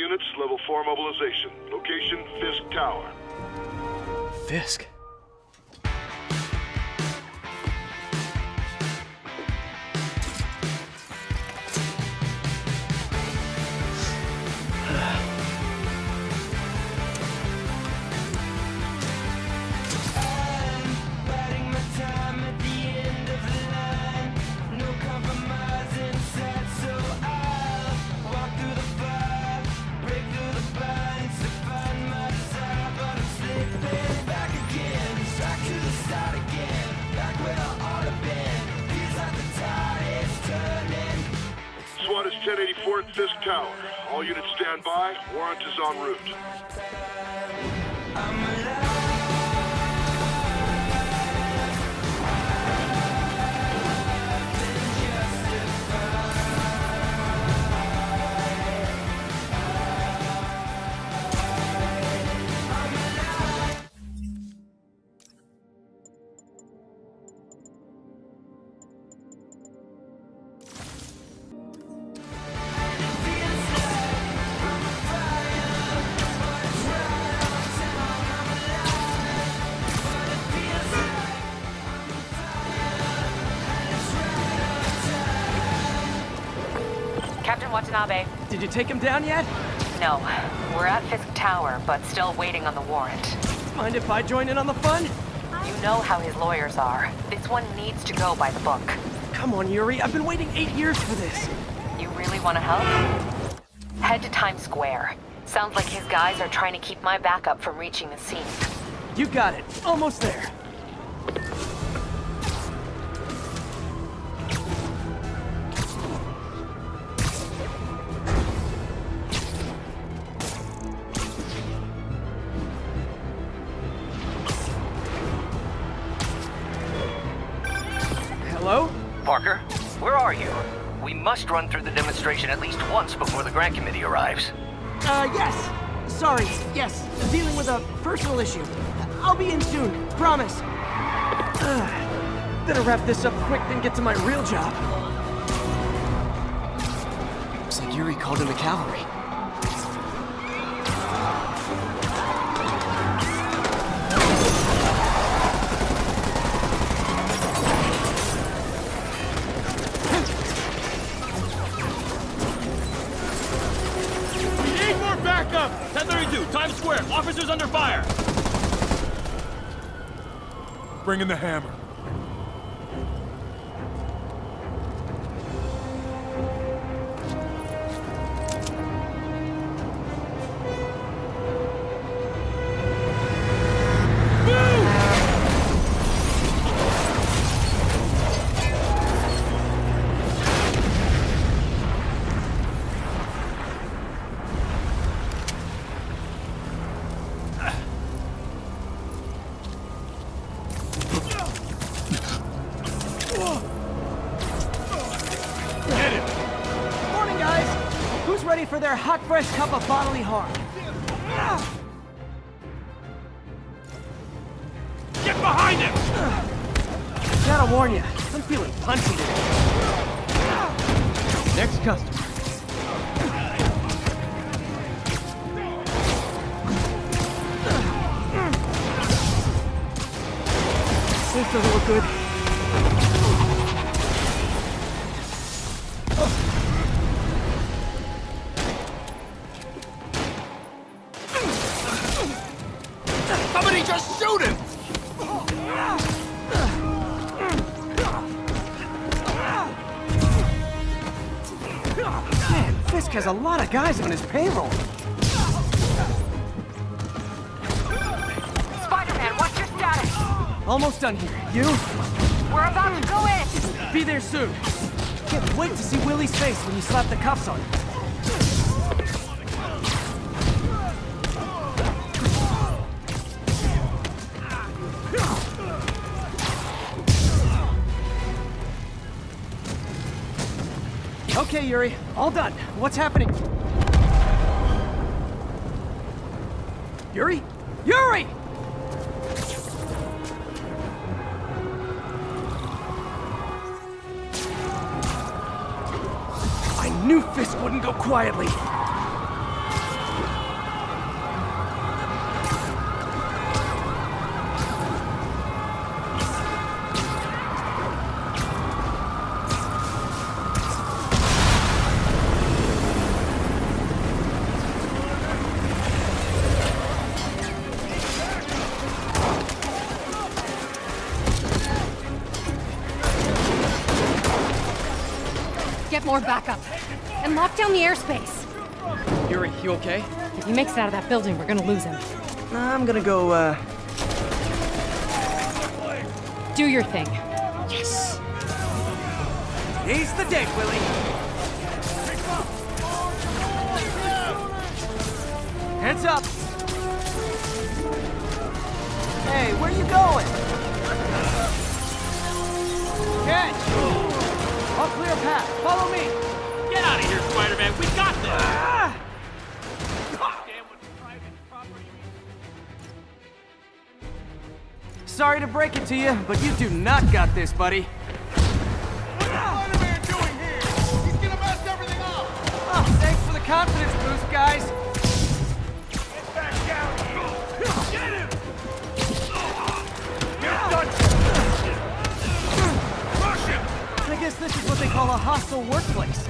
units, level 4 mobilization. Location, Fisk Tower. Fisk? SWAT is 1084 at Fisk Tower. All units stand by. Warrant is en route. Captain Watanabe. Did you take him down yet? No, we're at Fisk Tower, but still waiting on the warrant. Mind if I join in on the fun? You know how his lawyers are. This one needs to go by the book. Come on, Yuri. I've been waiting 8 years for this. You really want to help? Head to Times Square. Sounds like his guys are trying to keep my backup from reaching the scene. You got it. Almost there. Hello? Parker, where are you? We must run through the demonstration at least once before the grant committee arrives. Yes. Sorry. Yes. Dealing with a personal issue. I'll be in soon. Promise. Better wrap this up quick than get to my real job. Looks like Yuri called in the cavalry. Backup! 1032, Times Square. Officers under fire. Bring in the hammer. Ready for their hot, fresh cup of bodily harm. Get behind him! Gotta warn you, I'm feeling punchy today. Next customer. This doesn't look good. Somebody just shoot him! Man, Fisk has a lot of guys on his payroll. Spider-Man, what's your status? Almost done here. You? We're about to go in! Be there soon. Can't wait to see Willie's face when you slap the cuffs on him. Okay, Yuri. All done. What's happening? Yuri? Yuri! I knew Fisk wouldn't go quietly. Get more backup. And lock down the airspace. Yuri, you okay? If he makes it out of that building, we're gonna lose him. I'm gonna go, Do your thing. Yes! He's the day, Willie! Heads up! Hey, where you going? Catch! I'll clear a path. Follow me! Get out of here, Spider-Man. We got this. Ah! Sorry to break it to you, but you do not got this, buddy. Spider-Man doing here? He's gonna mess everything up! Oh, thanks for the confidence boost, guys. Get back down here! Get him! Rush him! I guess this is what they call a hostile workplace.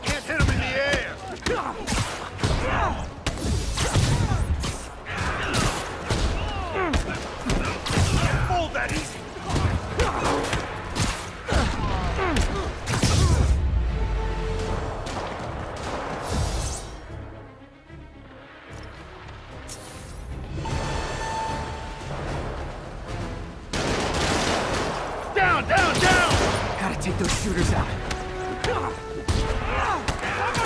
Can't hit him in the air! Fold that easy! Down, down, down! Gotta take those shooters out.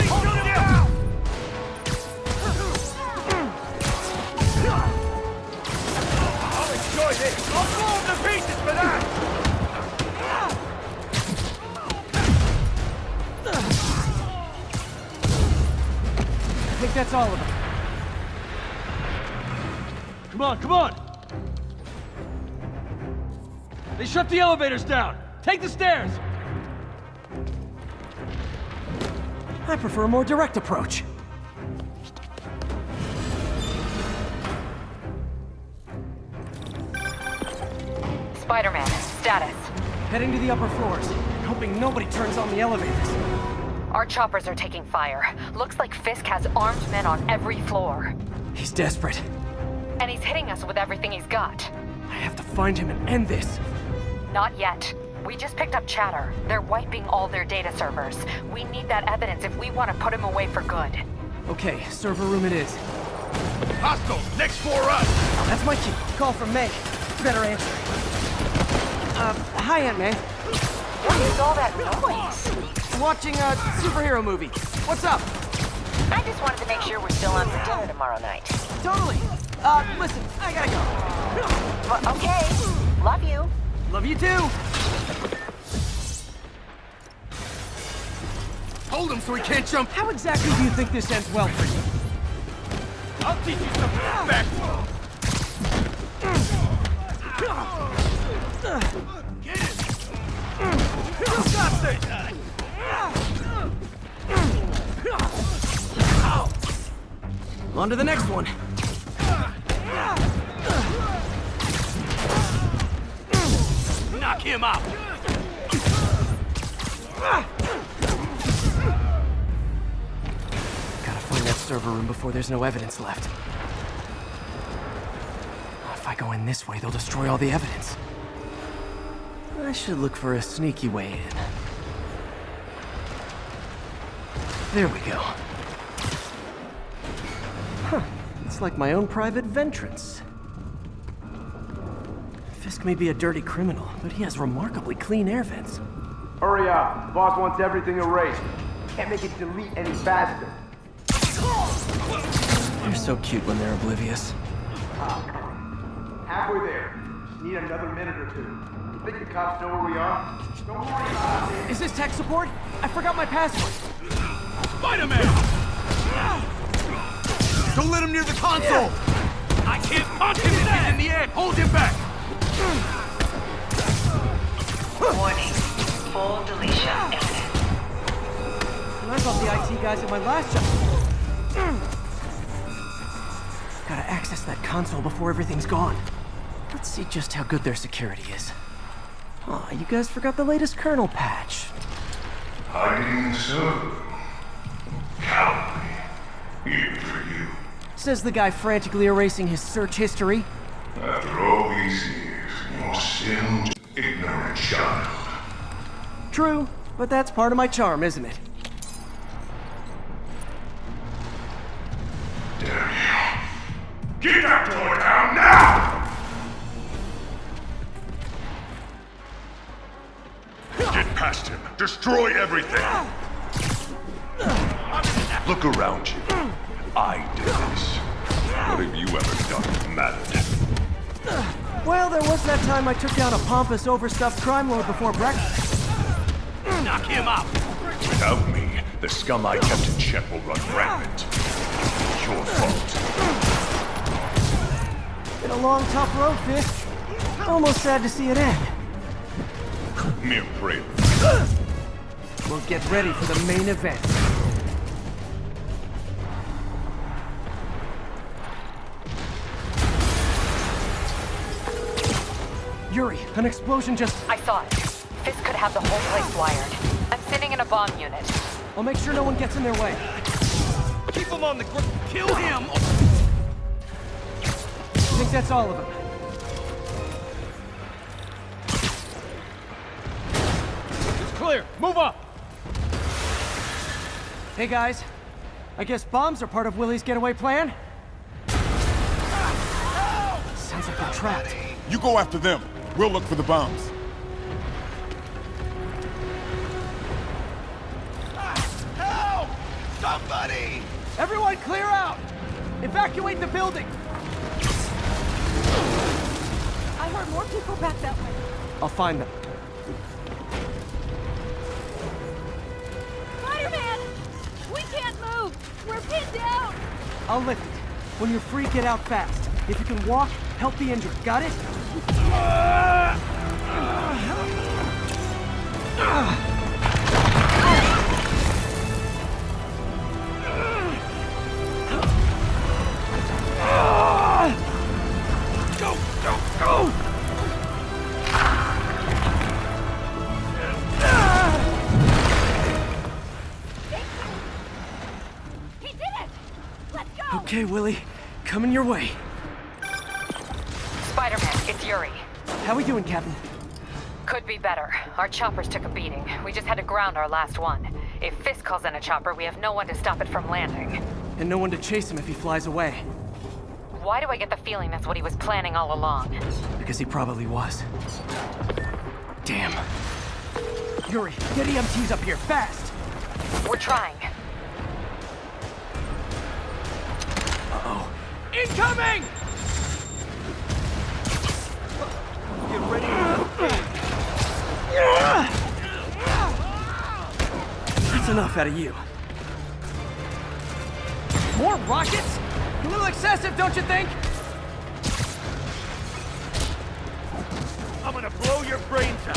Hold him down! I'll enjoy this! I'll blow him to pieces for that! I think that's all of them. Come on, come on. They shut the elevators down. Take the stairs. I prefer a more direct approach. Spider-Man, status. Heading to the upper floors, hoping nobody turns on the elevators. Our choppers are taking fire. Looks like Fisk has armed men on every floor. He's desperate. And he's hitting us with everything he's got. I have to find him and end this. Not yet. We just picked up chatter. They're wiping all their data servers. We need that evidence if we want to put him away for good. Okay, server room it is. Hostiles, next floor up! That's my cue. Call from May. Better answer. Hi, Aunt May. What is all that noise? Watching a superhero movie. What's up? I just wanted to make sure we're still on for dinner tomorrow night. Totally. Listen, I gotta go. Well, okay. Love you. Love you too. Hold him so he can't jump! How exactly do you think this ends well for you? I'll teach you some respect! Get it! You got this! On to the next one. Knock him out! Gotta find that server room before there's no evidence left. If I go in this way, they'll destroy all the evidence. I should look for a sneaky way in. There we go. Huh. It's like my own private ventrance. Fisk may be a dirty criminal, but he has remarkably clean air vents. Hurry up. The boss wants everything erased. Can't make it delete any faster. They're so cute when they're oblivious. Halfway there. Just need another minute or two. You think the cops know where we are? Don't worry about it. Is this tech support? I forgot my password. Spider-Man! Don't let him near the console! I can't punch him if he's in the air! Hold him back! Warning. Full deletion imminent. And I thought the IT guys at my last job. Gotta access that console before everything's gone. Let's see just how good their security is. Aw, you guys forgot the latest kernel patch. Hiding so. Cowardly. Even for you. Says the guy frantically erasing his search history. After all these years, you're still just ignorant child. True, but that's part of my charm, isn't it? Damn you. Get that door down now! Get past him. Destroy everything. Look around you. I did this. What have you ever done that mattered? Well, there was that time I took down a pompous, overstuffed crime lord before breakfast. Knock him out! Without me, the scum I kept in check will run rampant. Your fault. Been a long, tough road, Fisk. Almost sad to see it end. Mere prelude. We'll get ready for the main event. Yuri, an explosion just... I saw it. Fisk could have the whole place wired. I'm sitting in a bomb unit. I'll make sure no one gets in their way. Keep him on the ground. Kill him! I think that's all of them. It's clear. Move up! Hey guys, I guess bombs are part of Willie's getaway plan? Sounds like they're trapped. You go after them. We'll look for the bombs. Help! Somebody! Everyone clear out! Evacuate the building! I heard more people back that way. I'll find them. Spider-Man! We can't move! We're pinned down! I'll lift it. When you're free, get out fast. If you can walk, help the injured. Got it? Go, go, go! He did it! Let's go! Okay, Willie. Coming your way. Spider-Man, it's Yuri. How we doing, Captain? Could be better. Our choppers took a beating. We just had to ground our last one. If Fisk calls in a chopper, we have no one to stop it from landing. And no one to chase him if he flies away. Why do I get the feeling that's what he was planning all along? Because he probably was. Damn. Yuri, get EMTs up here, fast! We're trying. Uh-oh. Incoming! Get ready to That's enough out of you. More rockets? A little excessive, don't you think? I'm gonna blow your brains out.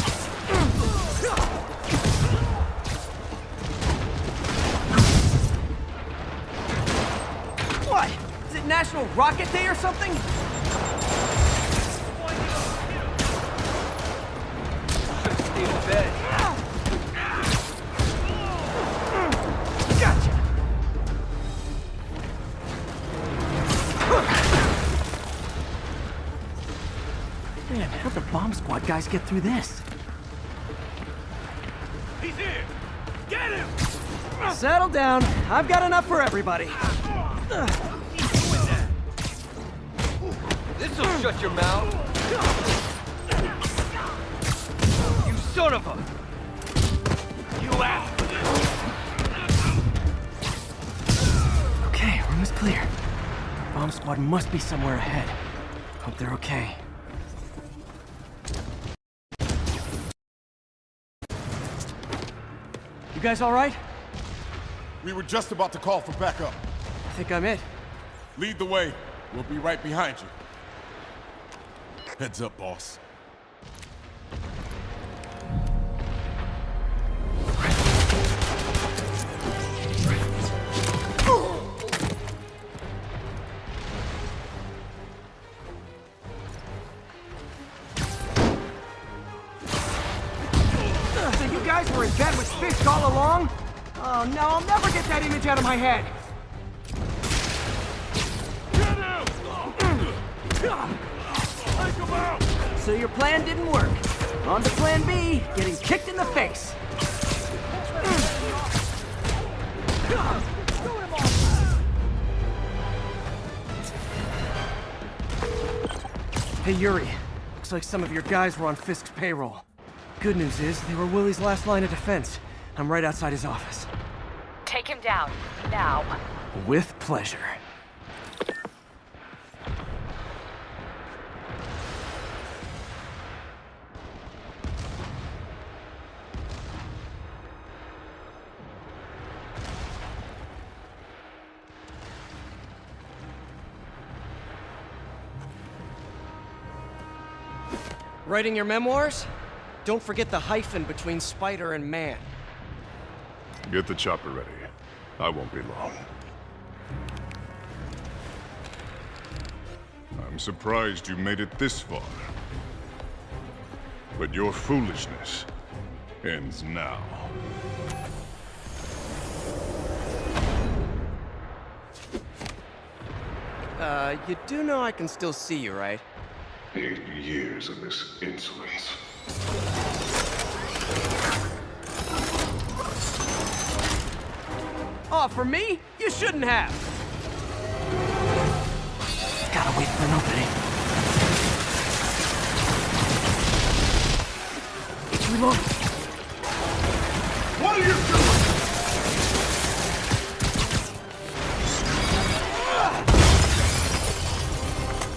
What? Is it National Rocket Day or something? Stay in bed. Gotcha! Man, how'd the bomb squad guys get through this? He's here! Get him! Settle down. I've got enough for everybody. This'll shut your mouth. You son of a... You ass! Okay, room is clear. Bomb squad must be somewhere ahead. Hope they're okay. You guys all right? We were just about to call for backup. I think I'm it. Lead the way. We'll be right behind you. Heads up, boss. So you guys were in bed with Fisk all along? Oh no, I'll never get that image out of my head. So your plan didn't work. On to plan B, getting kicked in the face. Hey, Yuri. Looks like some of your guys were on Fisk's payroll. Good news is, they were Willie's last line of defense. I'm right outside his office. Take him down, now. With pleasure. Writing your memoirs? Don't forget the hyphen between spider and man. Get the chopper ready. I won't be long. I'm surprised you made it this far. But your foolishness ends now. You do know I can still see you, right? 8 years of this insolence. Oh, for me? You shouldn't have! Gotta wait for an opening. It's reloaded. What are you doing?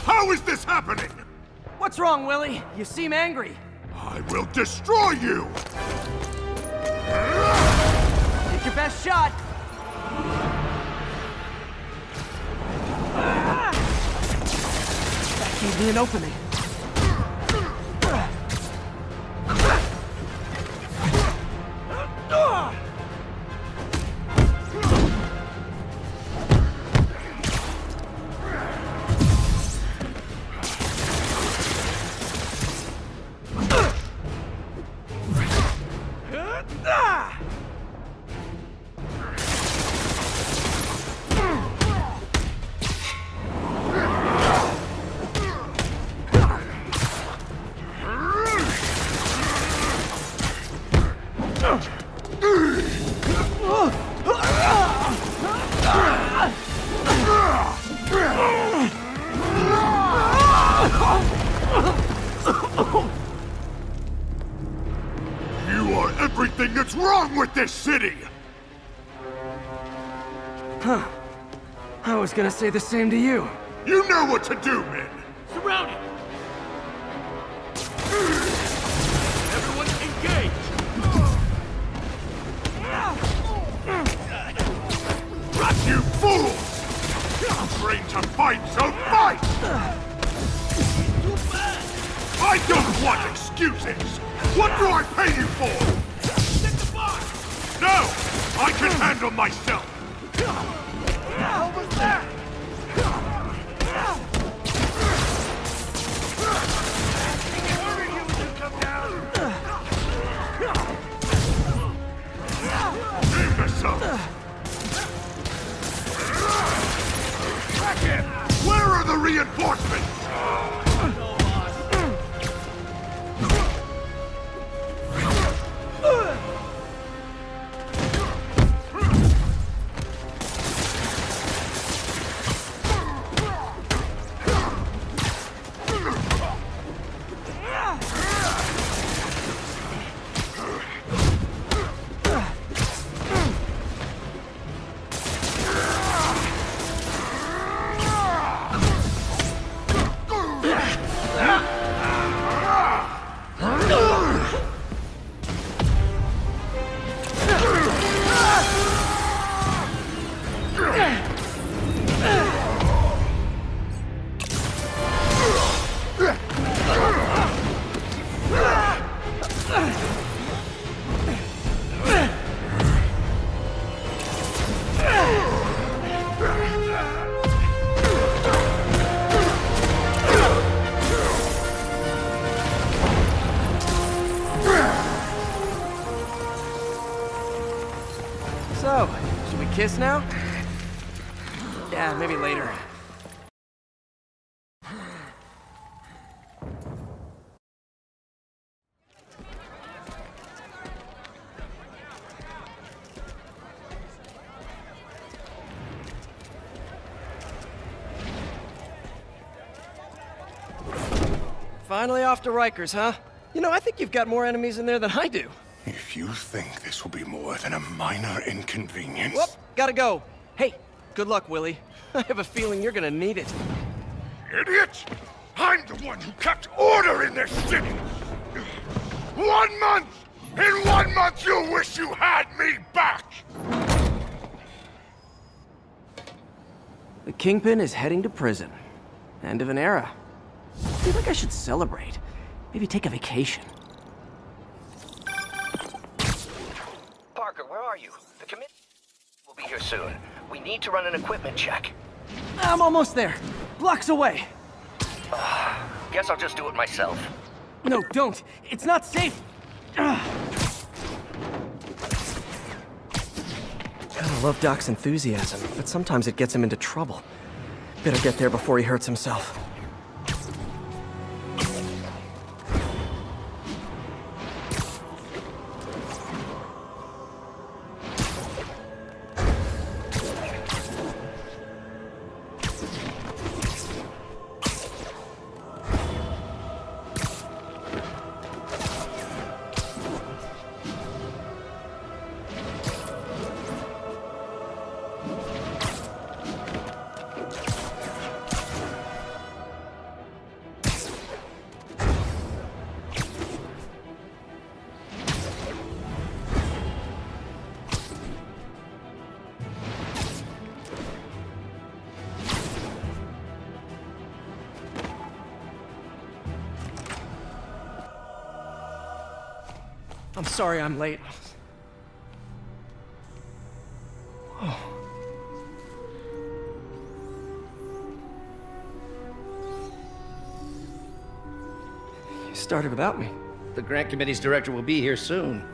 How is this happening? What's wrong, Willie? You seem angry. I will destroy you! Take your best shot. That gave me an opening. You are everything that's wrong with this city! I was gonna say the same to you. You know what to do, men! Surround it! Everyone engage! Rot you fools! Trained to fight, so fight! I don't want excuses! What do I pay you for? Take the bar! No! I can handle myself! What was that? Imbecile! Where are the reinforcements? So, should we kiss now? Yeah, maybe later. Finally off to Rikers, huh? You know, I think you've got more enemies in there than I do. If you think this will be more than a minor inconvenience... Whoop, gotta go. Hey, good luck, Willie. I have a feeling you're gonna need it. Idiot! I'm the one who kept order in this city! 1 month! In 1 month you'll wish you had me back! The Kingpin is heading to prison. End of an era. I feel like I should celebrate. Maybe take a vacation. Parker, where are you? The committee will be here soon. We need to run an equipment check. I'm almost there. Blocks away. Guess I'll just do it myself. No, don't. It's not safe. I love Doc's enthusiasm, but sometimes it gets him into trouble. Better get there before he hurts himself. I'm sorry I'm late. Oh. You started without me. The grant committee's director will be here soon.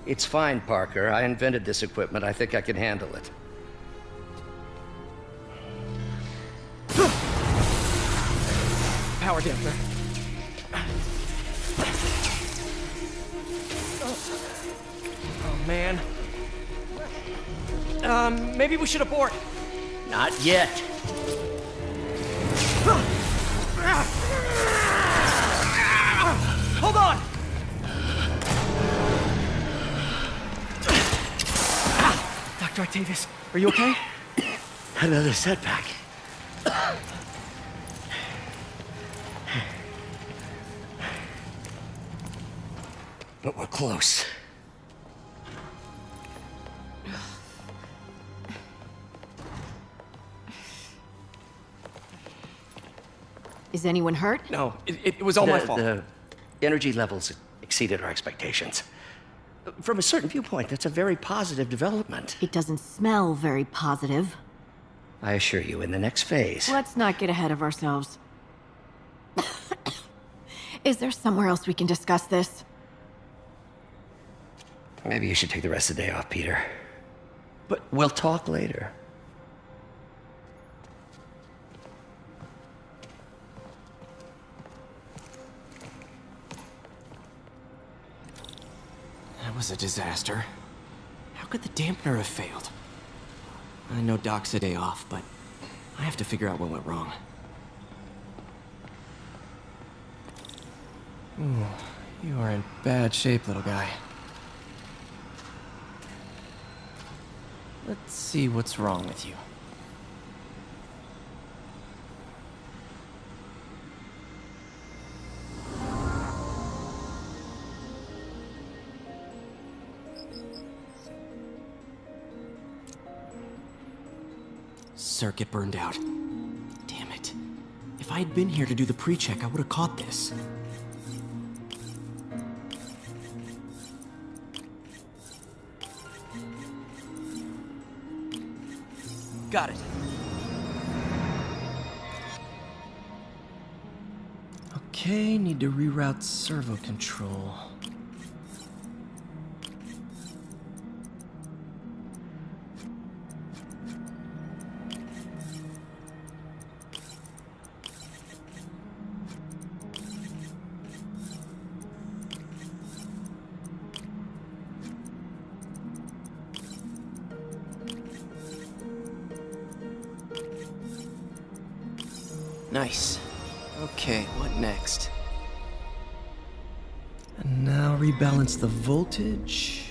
It's fine, Parker. I invented this equipment. I think I can handle it. Power damper. Oh, man. Maybe we should abort. Not yet. Hold on! Dr. Octavius, are you okay? Another setback. But we're close. Is anyone hurt? No, it was all my fault. The energy levels exceeded our expectations. From a certain viewpoint, that's a very positive development. It doesn't smell very positive. I assure you, in the next phase... Let's not get ahead of ourselves. Is there somewhere else we can discuss this? Maybe you should take the rest of the day off, Peter. But we'll talk later. That was a disaster. How could the dampener have failed? I know Doc's a day off, but I have to figure out what went wrong. Ooh, you are in bad shape, little guy. Let's see what's wrong with you. Circuit burned out. Damn it. If I had been here to do the pre-check, I would have caught this. Got it. Okay, need to reroute servo control. Nice. Okay, what next? And now rebalance the voltage.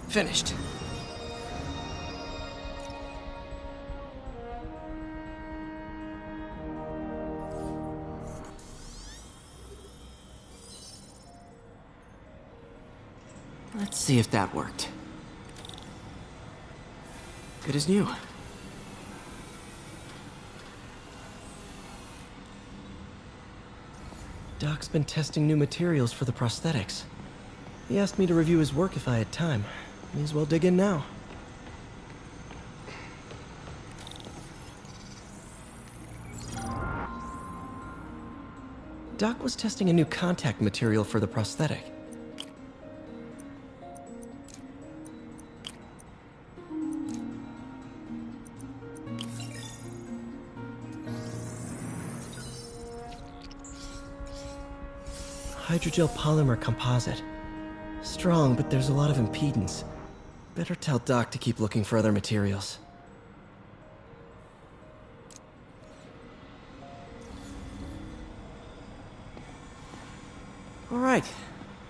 Finished. Let's see if that worked. Good as new. Doc's been testing new materials for the prosthetics. He asked me to review his work if I had time. May as well dig in now. Doc was testing a new contact material for the prosthetic. Hydrogel polymer composite. Strong, but there's a lot of impedance. Better tell Doc to keep looking for other materials. All right.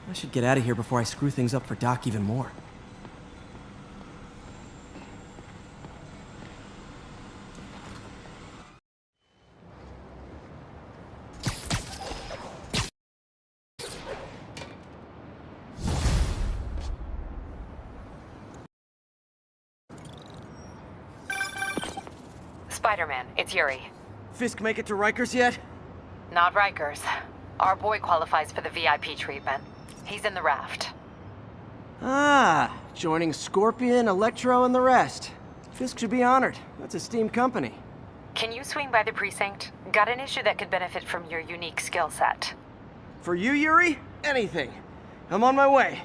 I should get out of here before I screw things up for Doc even more. Spider-Man, it's Yuri. Fisk make it to Rikers yet? Not Rikers. Our boy qualifies for the VIP treatment. He's in the raft. Ah, joining Scorpion, Electro, and the rest. Fisk should be honored. That's a steam company. Can you swing by the precinct? Got an issue that could benefit from your unique skill set. For you, Yuri? Anything. I'm on my way.